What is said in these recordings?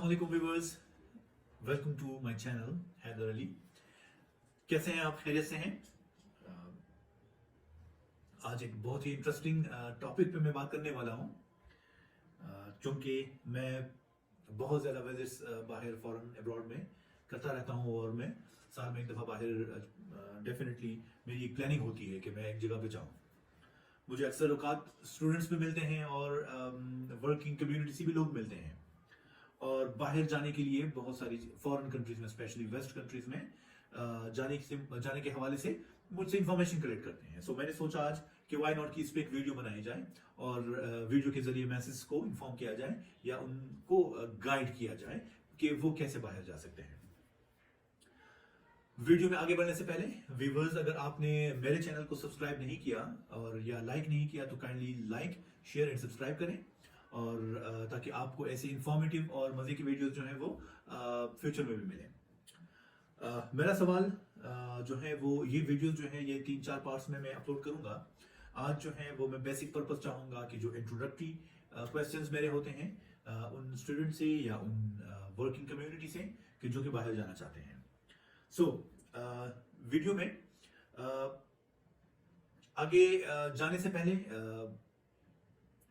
अस्सलामुअलैकुम viewers, welcome to my channel Haider Ali. कैसे हैं आप? खैरियत से हैं? आज एक बहुत ही इंटरेस्टिंग टॉपिक पे मैं बात करने वाला हूं, क्योंकि मैं बहुत ज़्यादा विजिट्स बाहर फॉरेन अब्रॉड में करता रहता हूं और मैं साल में एक दफ़ा बाहर डेफिनेटली मेरी एक प्लानिंग होती है कि मैं एक जगह पे जाऊं। मुझे अक्सर औकात स्टूडेंट्स भी मिलते हैं और वर्किंग कम्युनिटी से भी लोग मिलते हैं, और बाहर जाने के लिए बहुत सारी फॉरेन कंट्रीज में, स्पेशली वेस्ट कंट्रीज में जाने के हवाले से मुझसे इंफॉर्मेशन कलेक्ट करते हैं। सो मैंने सोचा आज कि वाई नॉट कि इस पर एक वीडियो बनाई जाए और वीडियो के जरिए मैसेज को इन्फॉर्म किया जाए या उनको गाइड किया जाए कि वो कैसे बाहर जा सकते हैं। वीडियो में आगे बढ़ने से पहले व्यूअर्स, अगर आपने मेरे चैनल को सब्सक्राइब नहीं किया और या लाइक नहीं किया तो kindly like, share and subscribe करें, और ताकि आपको ऐसे इंफॉर्मेटिव और मजे की वीडियोस जो हैं वो फ्यूचर में भी मिले। मेरा सवाल जो है वो, ये वीडियो जो है ये 3-4 पार्ट्स में मैं अपलोड करूंगा। आज जो है वो मैं बेसिक पर्पस चाहूंगा कि जो इंट्रोडक्टरी क्वेश्चंस मेरे होते हैं उन स्टूडेंट से या उन वर्किंग कम्युनिटी से कि जो कि बाहर जाना चाहते हैं। सो वीडियो में आगे जाने से पहले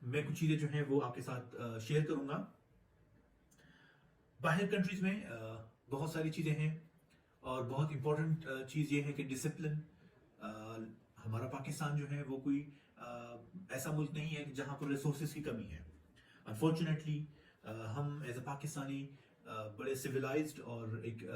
मैं कुछ चीजें जो हैं वो आपके साथ शेयर करूंगा। बाहर कंट्रीज में बहुत सारी चीजें हैं और बहुत इंपॉर्टेंट चीज ये है कि डिसिप्लिन। हमारा पाकिस्तान जो है वो कोई ऐसा मुल्क नहीं है जहां पर रिसोर्सेज की कमी है। अनफॉर्चुनेटली हम एज अ पाकिस्तानी बड़े सिविलाइज्ड और एक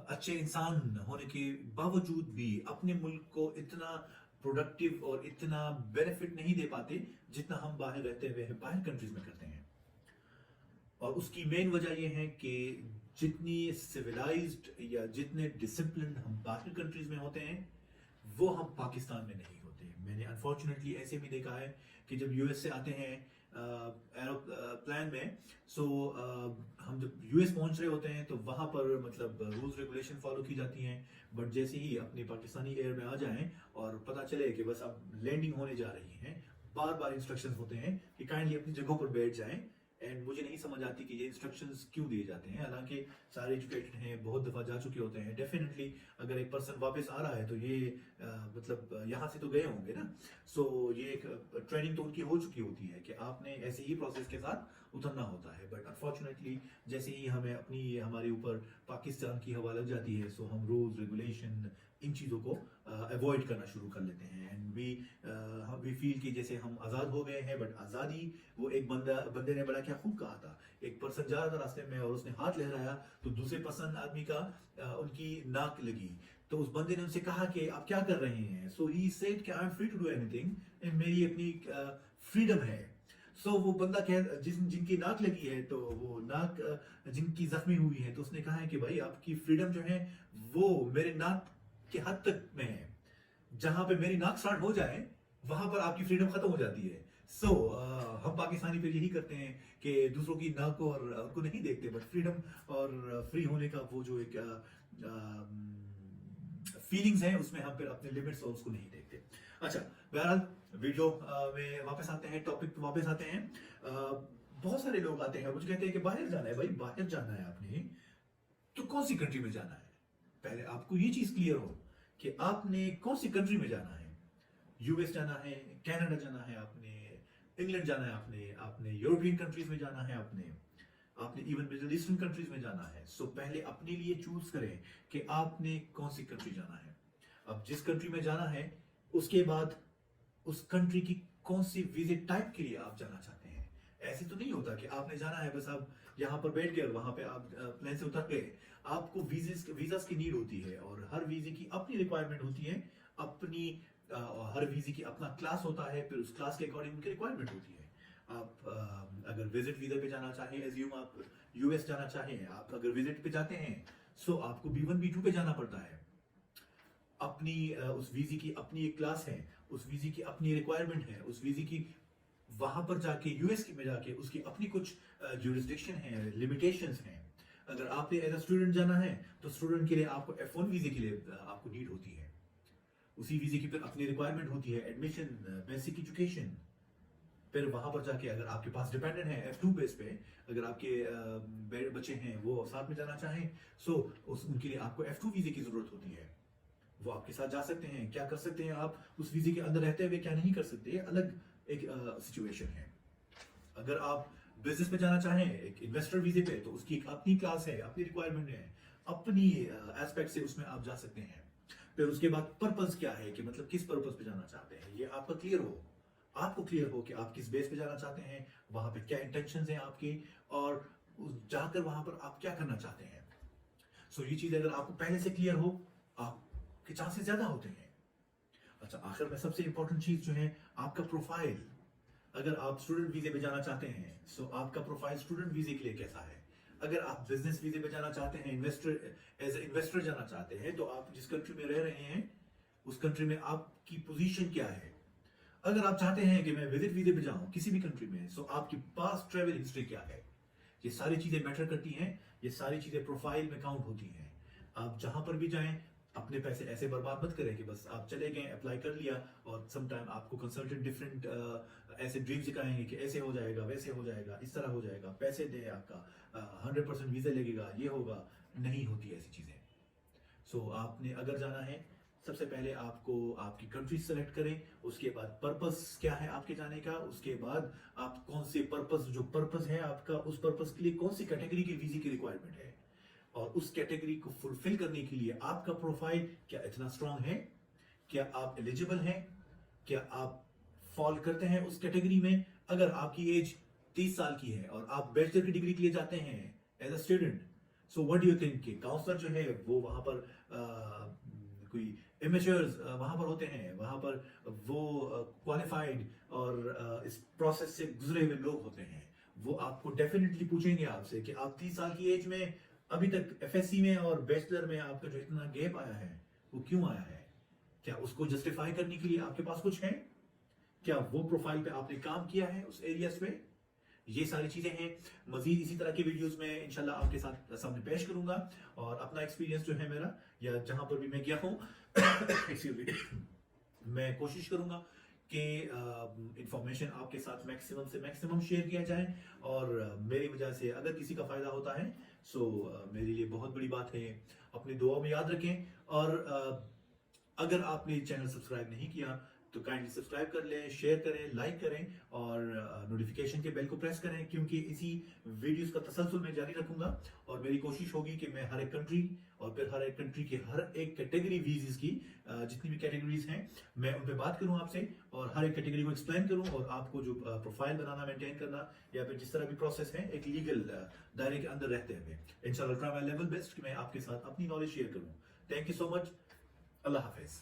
अच्छे इंसान होने के बावजूद भी अपने मुल्क को इतना प्रोडक्टिव और इतना बेनिफिट नहीं दे पाते जितना हम बाहर रहते हुए बाहर कंट्रीज में करते हैं। और उसकी मेन वजह यह है कि जितनी सिविलाइज्ड या जितने डिसिप्लिन हम बाहर कंट्रीज में होते हैं वो हम पाकिस्तान में नहीं होते। मैंने अनफॉर्चुनेटली ऐसे भी देखा है कि जब यूएस से आते हैं एरोप्लेन में, सो हम जब यूएस पहुंच रहे होते हैं तो वहां पर मतलब रूल्स रेगुलेशन फॉलो की जाती हैं, बट जैसे ही अपनी पाकिस्तानी एयर में आ जाएं और पता चले कि बस अब लैंडिंग होने जा रही है, बार बार इंस्ट्रक्शंस होते हैं कि काइंडली अपनी जगहों पर बैठ जाएं। एंड मुझे नहीं समझ आती कि ये इंस्ट्रक्शंस क्यों दिए जाते हैं, हालांकि सारे एजुकेटेड हैं, बहुत दफा जा चुके होते हैं। डेफिनेटली अगर एक पर्सन वापस आ रहा है तो ये मतलब यहाँ से तो गए होंगे ना, सो ये एक ट्रेनिंग तो उनकी हो चुकी होती है कि आपने ऐसे ही प्रोसेस के साथ उतरना होता है। बट अनफॉर्चुनेटली जैसे ही हमें हमारे ऊपर पाकिस्तान की हवा लग जाती है, सो हम रूल्स रेगुलेशन इन चीज़ों को अवॉइड करना शुरू कर लेते हैं। एंड वी फील कि जैसे हम आज़ाद हो गए हैं, बट आज़ादी, वो एक बंदे ने बड़ा क्या खूब कहा था। एक पर्सन जा रहा था रास्ते में और उसने हाथ लहराया तो दूसरे पर्सन आदमी का उनकी नाक लगी, तो उस बंदे ने उनसे कहा कि आप क्या कर रहे हैं। सो ही सेड कि I am free to do anything, मेरी अपनी फ्रीडम है। सो वो बंदा जिनकी नाक लगी है, तो वो नाक जिनकी जख्मी हुई है, तो उसने कहा है कि भाई आपकी फ्रीडम जो है वो मेरे नाक के हद तक में है, जहां पे मेरी नाक स्टार्ट हो जाए वहां पर आपकी फ्रीडम खत्म हो जाती है। सो हम पाकिस्तानी फिर यही करते हैं कि दूसरों की नाक को और उनको नहीं देखते, बट फ्रीडम और फ्री होने का वो जो एक फीलिंग्स हैं उसमें हम फिर अपने लिमिट्स और उसको नहीं देखते। अच्छा, बहरहाल वीडियो में वापस आते हैं, टॉपिक पे वापस आते हैं। बहुत सारे लोग आते हैं, मुझे कहते हैं कि बाहर जाना है। भाई बाहर जाना है आपने तो कौन सी कंट्री में जाना है? पहले आपको ये चीज क्लियर हो कि आपने कौन सी कंट्री में जाना है। यूएस जाना है, कनाडा जाना है, आपने इंग्लैंड जाना है, आपने यूरोपियन कंट्रीज में जाना है, आपने इवन मिडिल ईस्टर्न कंट्रीज में जाना है। सो पहले अपने लिए चूज करें कि आपने कौन सी कंट्री जाना है। अब जिस कंट्री में जाना है उसके बाद उस कंट्री की कौन सी विजिट टाइप के लिए आप जाना चाहते हैं। ऐसे तो नहीं होता कि आपने जाना है बस आप यहाँ पर बैठ गए और वहां पे आप प्लेन से उतर गए। आपको वीजास की नीड होती है और हर वीजे की अपनी रिक्वायरमेंट होती है, अपनी हर वीजे की अपना क्लास होता है, फिर उस क्लास के अकॉर्डिंग उनकी रिक्वायरमेंट होती है। आप अगर विजिट वीजा पे जाना चाहें, एज्यूम आप यूएस जाना चाहें, आप अगर विजिट पे जाते हैं, सो आपको B1 B2 पे जाना पड़ता है। अपनी उस वीजे की अपनी एक क्लास है, उस वीजे की अपनी रिक्वायरमेंट है, उस वीजे की वहां पर जाके यूएस में जाके उसकी अपनी कुछ ज्यूरिसडिक्शन है, लिमिटेशंस हैं। अगर आपने एज अ स्टूडेंट जाना है तो स्टूडेंट के लिए आपको F1 वीजे के लिए आपको नीड होती है। उसी वीजे की फिर अपनी रिक्वायरमेंट होती है, एडमिशन, बेसिक एजुकेशन, پھر وہاں پر جا کے اگر آپ کے پاس ڈیپینڈنٹ ہے F2 بیس پہ، اگر آپ کے بچے ہیں وہ ساتھ میں جانا چاہیں، سو ان کے لیے آپ کو F2 ویزے کی ضرورت ہوتی ہے. وہ آپ کے ساتھ جا سکتے ہیں. کیا کر سکتے ہیں آپ اس ویزے کے اندر رہتے ہوئے، کیا نہیں کر سکتے، یہ الگ ایک سچویشن ہے. اگر آپ بزنس میں جانا چاہیں ایک انویسٹر ویزے پہ، تو اس کی ایک اپنی کلاس ہے، اپنی ریکوائرمنٹ ہے، اپنی ایسپیکٹ سے اس میں آپ جا سکتے ہیں. پھر اس کے بعد پرپز کیا ہے کہ مطلب کس پرپز پہ جانا چاہتے ہیں، یہ آپ کا کلیئر ہو. آپ کو کلیئر ہو کہ آپ کس بیس پہ جانا چاہتے ہیں، وہاں پہ کیا انٹینشنز ہیں آپ کی، اور جا کر وہاں پر آپ کیا کرنا چاہتے ہیں. سو یہ چیز اگر آپ کو پہلے سے کلیئر ہو، آپ کے چانسز زیادہ ہوتے ہیں. اچھا، آخر میں سب سے امپورٹنٹ چیز جو ہے آپ کا پروفائل. اگر آپ اسٹوڈنٹ ویزے پہ جانا چاہتے ہیں، سو آپ کا پروفائل اسٹوڈنٹ ویزے کے لیے کیسا ہے. اگر آپ بزنس ویزے پہ جانا چاہتے ہیں، ایز اے انویسٹر جانا چاہتے ہیں، تو آپ جس کنٹری میں رہ رہے ہیں اس کنٹری میں آپ کی پوزیشن کیا ہے. اگر آپ چاہتے ہیں کہ میں وزٹ ویزے پہ جاؤں کسی بھی کنٹری میں، سو آپ کی پاس ٹریول ہسٹری کیا ہے. یہ ساری چیزیں میٹر کرتی ہیں، یہ ساری چیزیں پروفائل میں کاؤنٹ ہوتی ہیں. آپ جہاں پر بھی جائیں اپنے پیسے ایسے برباد مت کریں کہ بس آپ چلے گئے، اپلائی کر لیا، اور سم ٹائم آپ کو کنسلٹنٹ ڈفرینٹ ایسے ڈریمز دکھائیں گے کہ ایسے ہو جائے گا، ویسے ہو جائے گا، اس طرح ہو جائے گا، پیسے دے آپ کا 100% ویزا لگے گا، یہ ہوگا. نہیں ہوتی ایسی چیزیں. سو آپ نے اگر جانا ہے، سب سے پہلے آپ کو آپ کی کنٹری سلیکٹ کریں، اس کے بعد پرپس کیا ہے آپ کے جانے کا، اس کے بعد آپ کون سے پرپس ہے آپ کا، اس پرپس کے لیے کون سی کیٹیگری کے ویزے کی ریکوائرمنٹ ہے، اور اس کیٹیگری کو فلفل کرنے کے لیے آپ کا پروفائل کیا اتنا اسٹرانگ ہے، کیا آپ ایلیجیبل ہیں، کیا آپ فال کرتے ہیں اس کیٹیگری میں. اگر آپ کی ایج 30 سال کی ہے اور آپ بیچلر کی ڈگری کے لیے جاتے ہیں as a student, so what do you think کہ کاؤنسلر جو ہے وہ وہاں پر کوئی امیچرز وہاں پر ہوتے ہیں، وہاں پر وہ کوالیفائڈ اور اس پروسیس سے گزرے ہوئے لوگ ہوتے ہیں. وہ آپ کو ڈیفینیٹلی پوچھیں گے آپ سے کہ آپ 30 سال کی ایج میں ابھی تک FSC میں اور بیچلر میں آپ کا جو اتنا گیپ آیا ہے وہ کیوں آیا ہے. کیا اس کو جسٹیفائی کرنے کے لیے آپ کے پاس کچھ ہے؟ کیا وہ پروفائل پہ آپ نے کام کیا ہے اس ایریاز پہ؟ یہ ساری چیزیں ہیں. مزید اسی طرح کی ویڈیوز میں انشاءاللہ آپ کے ساتھ سامنے پیش کروں گا، اور اپنا ایکسپیرینس جو ہے میرا، یا جہاں پر بھی میں گیا ہوں میں کوشش کروں گا کہ انفارمیشن آپ کے ساتھ میکسیمم سے میکسیمم شیئر کیا جائے، اور میری وجہ سے اگر کسی کا فائدہ ہوتا ہے سو میرے لیے بہت بڑی بات ہے. اپنی دعا میں یاد رکھیں، اور اگر آپ نے چینل سبسکرائب نہیں کیا تو کائنڈلی سبسکرائب کر لیں، شیئر کریں، لائک کریں، اور نوٹیفیکیشن کے بیل کو پریس کریں، کیونکہ اسی ویڈیوز کا تسلسل میں جاری رکھوں گا. اور میری کوشش ہوگی کہ میں ہر ایک کنٹری اور پھر ہر ایک کنٹری کے ہر ایک کیٹیگری ویزز کی جتنی بھی کیٹیگریز ہیں میں ان پہ بات کروں آپ سے، اور ہر ایک کیٹیگری کو ایکسپلین کروں، اور آپ کو جو پروفائل بنانا، مینٹین کرنا، یا پھر جس طرح بھی پروسیس ہے ایک لیگل دائرے کے اندر رہتے ہوئے انشاءاللہ ٹرائی مائی لیول بیسٹ کہ میں آپ کے ساتھ اپنی نالج شیئر کروں. تھینک یو سو مچ. اللہ حافظ.